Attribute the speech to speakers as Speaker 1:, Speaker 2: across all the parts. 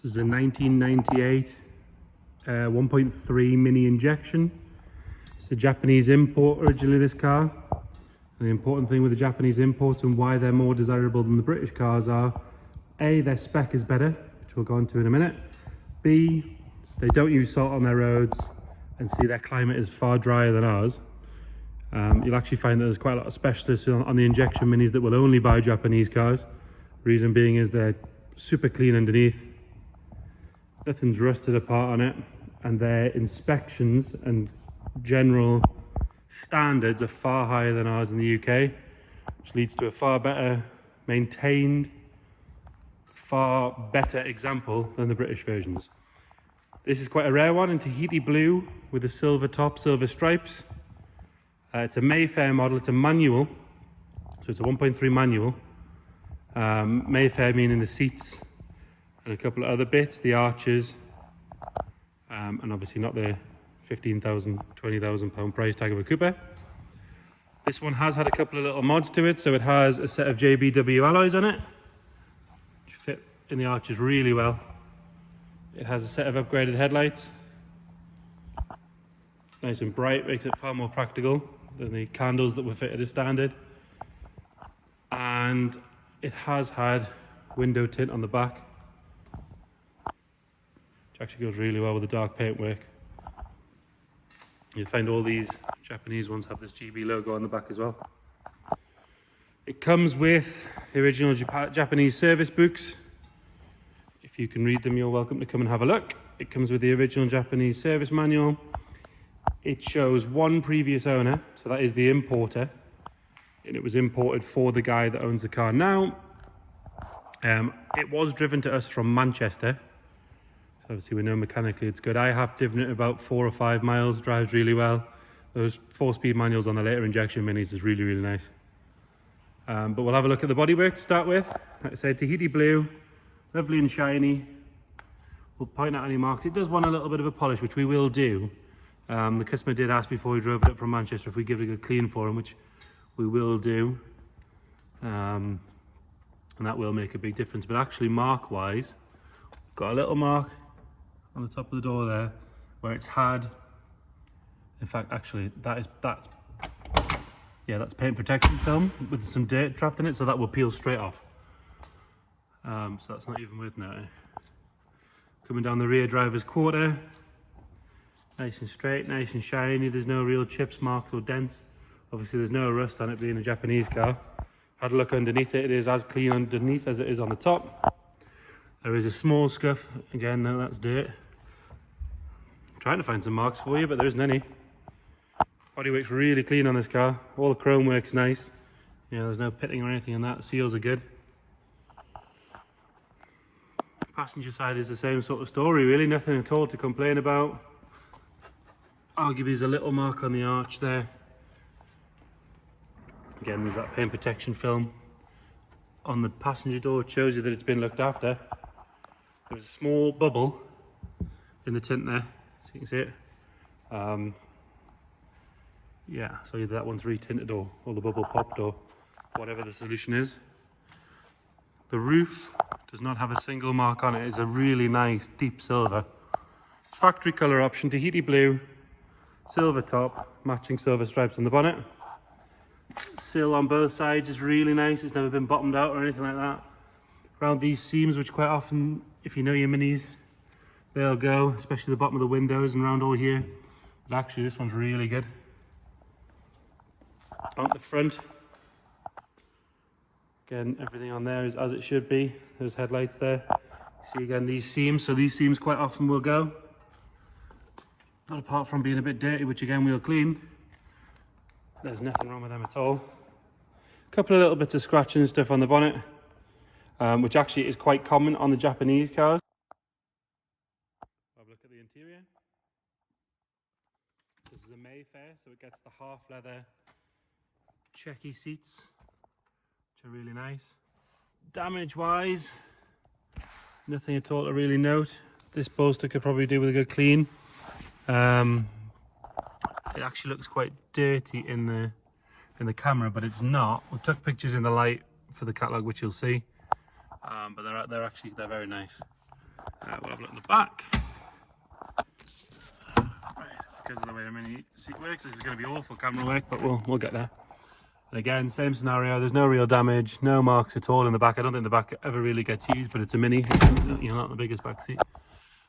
Speaker 1: This is a 1998 1.3 mini injection. It's a Japanese import originally, this car. And the important thing with the Japanese imports and why they're more desirable than the British cars are, A, their spec is better, which we'll go into in a minute. B, they don't use salt on their roads, and C, their climate is far drier than ours. You'll actually find that there's quite a lot of specialists on the injection minis that will only buy Japanese cars. Reason being is they're super clean underneath, nothing's rusted apart on it, and their inspections and general standards are far higher than ours in the UK, which leads to a far better maintained, far better example than the British versions. This is quite a rare one in Tahiti blue with a silver top, silver stripes. It's a Mayfair model, it's a manual, so it's a 1.3 manual. Mayfair meaning the seats and a couple of other bits, the arches, and obviously not the 15,000, 20,000 pound price tag of a coupe. This one has had a couple of little mods to it, so it has a set of JBW alloys on it, which fit in the arches really well. It has a set of upgraded headlights, nice and bright, makes it far more practical than the candles that were fitted as standard. And it has had window tint on the back, which actually goes really well with the dark paintwork. You'll find all these Japanese ones have this GB logo on the back as well. It comes with the original Japanese service books. If you can read them, you're welcome to come and have a look. It comes with the original Japanese service manual. It shows one previous owner, so that is the importer, and it was imported for the guy that owns the car now. It was driven to us from Manchester, so obviously we know mechanically it's good. I have driven it about 4 or 5 miles, drives really well. Those 4-speed manuals on the later injection minis is really, really nice. But we'll have a look at the bodywork to start with. Like I said, Tahiti blue, lovely and shiny. We'll point out any marks. It does want a little bit of a polish, which we will do. The customer did ask before we drove it up from Manchester if we give it a good clean for him, which we will do. And that will make a big difference. But actually, mark-wise, got a little mark on the top of the door there where it's had, in fact, actually, that's paint protection film with some dirt trapped in it, so that will peel straight off. So that's not even worth noting. Coming down the rear driver's quarter, nice and straight, nice and shiny. There's no real chips, marks or dents. Obviously there's no rust on it being a Japanese car. Had a look underneath it, it is as clean underneath as it is on the top. There is a small scuff, again, no, that's dirt. I'm trying to find some marks for you, but there isn't any. Bodywork's really clean on this car. All the chrome work's nice. You know, there's no pitting or anything in that. The seals are good. Passenger side is the same sort of story, really. Nothing at all to complain about. Arguably there's a little mark on the arch there. Again, there's that paint protection film on the passenger door. It shows you that it's been looked after. There was a small bubble in the tint there, so you can see it. Yeah, so either that one's retinted or the bubble popped or whatever the solution is. The roof does not have a single mark on it. It's a really nice deep silver. It's factory colour option, Tahiti blue, silver top, matching silver stripes on the bonnet. Sill on both sides is really nice. It's never been bottomed out or anything like that. Around these seams, which quite often, if you know your minis, they'll go, especially the bottom of the windows and around all here. But actually this one's really good. On the front, again, everything on there is as it should be. There's headlights there. See again these seams, so these seams quite often will go. But apart from being a bit dirty, which again we'll clean, there's nothing wrong with them at all. A couple of little bits of scratching and stuff on the bonnet, which actually is quite common on the Japanese cars. Have a look at the interior. This is a Mayfair, so it gets the half leather checky seats, which are really nice. Damage wise, nothing at all to really note. This bolster could probably do with a good clean. It actually looks quite dirty in the camera, but it's not. We took pictures in the light for the catalogue, which you'll see, but they're very nice. We'll have a look at the back. Right, because of the way the mini seat works, this is going to be awful camera work, but we'll get there. And again, same scenario, there's no real damage, no marks at all in the back. I don't think the back ever really gets used, but it's a mini, not the biggest back seat.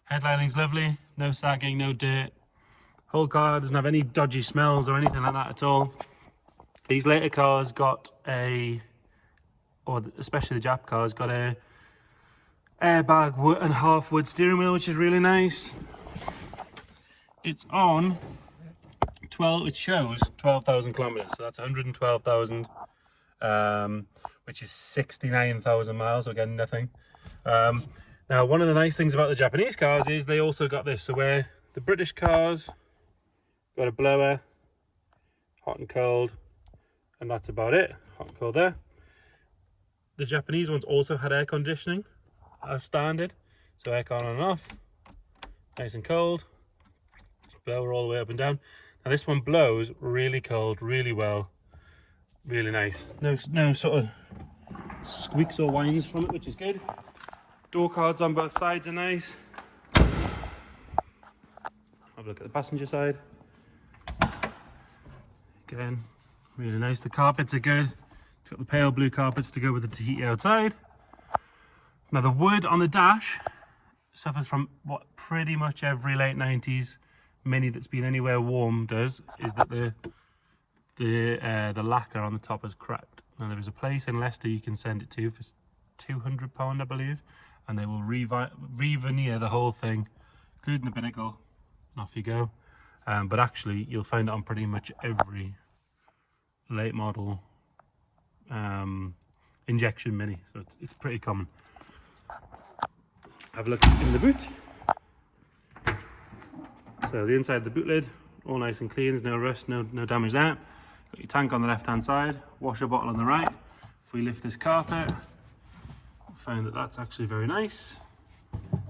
Speaker 1: Headlining's lovely, no sagging, no dirt. Whole car doesn't have any dodgy smells or anything like that at all. These later cars got especially the Jap cars, got a airbag and half wood steering wheel, which is really nice. It's on it shows 12,000 kilometers, so that's 112,000, which is 69,000 miles, so again, nothing. Now, one of the nice things about the Japanese cars is they also got this, so where the British cars got a blower, hot and cold, and that's about it, hot and cold there. The Japanese ones also had air conditioning as standard, so aircon on and off, nice and cold, blower all the way up and down. Now this one blows really cold, really well, really nice. No sort of squeaks or whines from it, which is good. Door cards on both sides are nice. Have a look at the passenger side. Again, really nice. The carpets are good. It's got the pale blue carpets to go with the Tahiti outside. Now the wood on the dash suffers from what pretty much every late 90s Mini that's been anywhere warm does, is that the lacquer on the top is cracked. Now there is a place in Leicester you can send it to for £200, I believe, and they will re-veneer the whole thing, including the binnacle, and off you go. But actually you'll find it on pretty much every late model injection Mini, so it's pretty common. Have a look in the boot. So the inside of the boot lid, all nice and clean, there's no rust, no damage there. Got your tank on the left hand side, washer bottle on the right. If we lift this carpet, we'll find that that's actually very nice.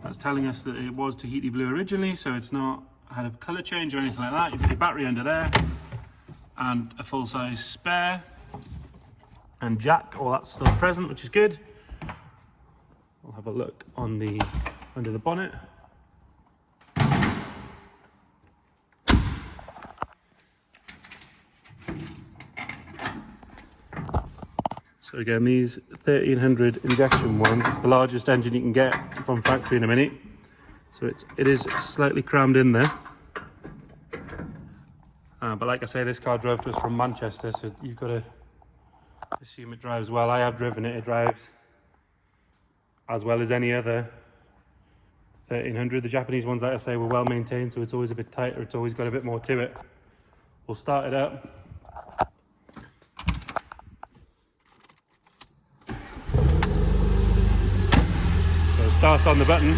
Speaker 1: That's telling us that it was Tahiti blue originally, so it's not had a colour change or anything like that. You've got your battery under there, and a full size spare, and jack, all that's still present, which is good. We'll have a look on under the bonnet. So again, these 1300 injection ones, it's the largest engine you can get from factory in a Mini. So it is slightly crammed in there. But like I say, this car drove to us from Manchester, so you've got to assume it drives well. I have driven it, it drives as well as any other 1300. The Japanese ones, like I say, were well maintained, so it's always a bit tighter, it's always got a bit more to it. We'll start it up. Starts on the button,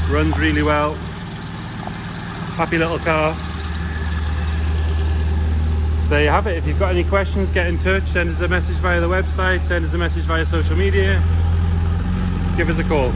Speaker 1: runs really well, happy little car. So there you have it. If you've got any questions, get in touch, send us a message via the website, send us a message via social media, give us a call.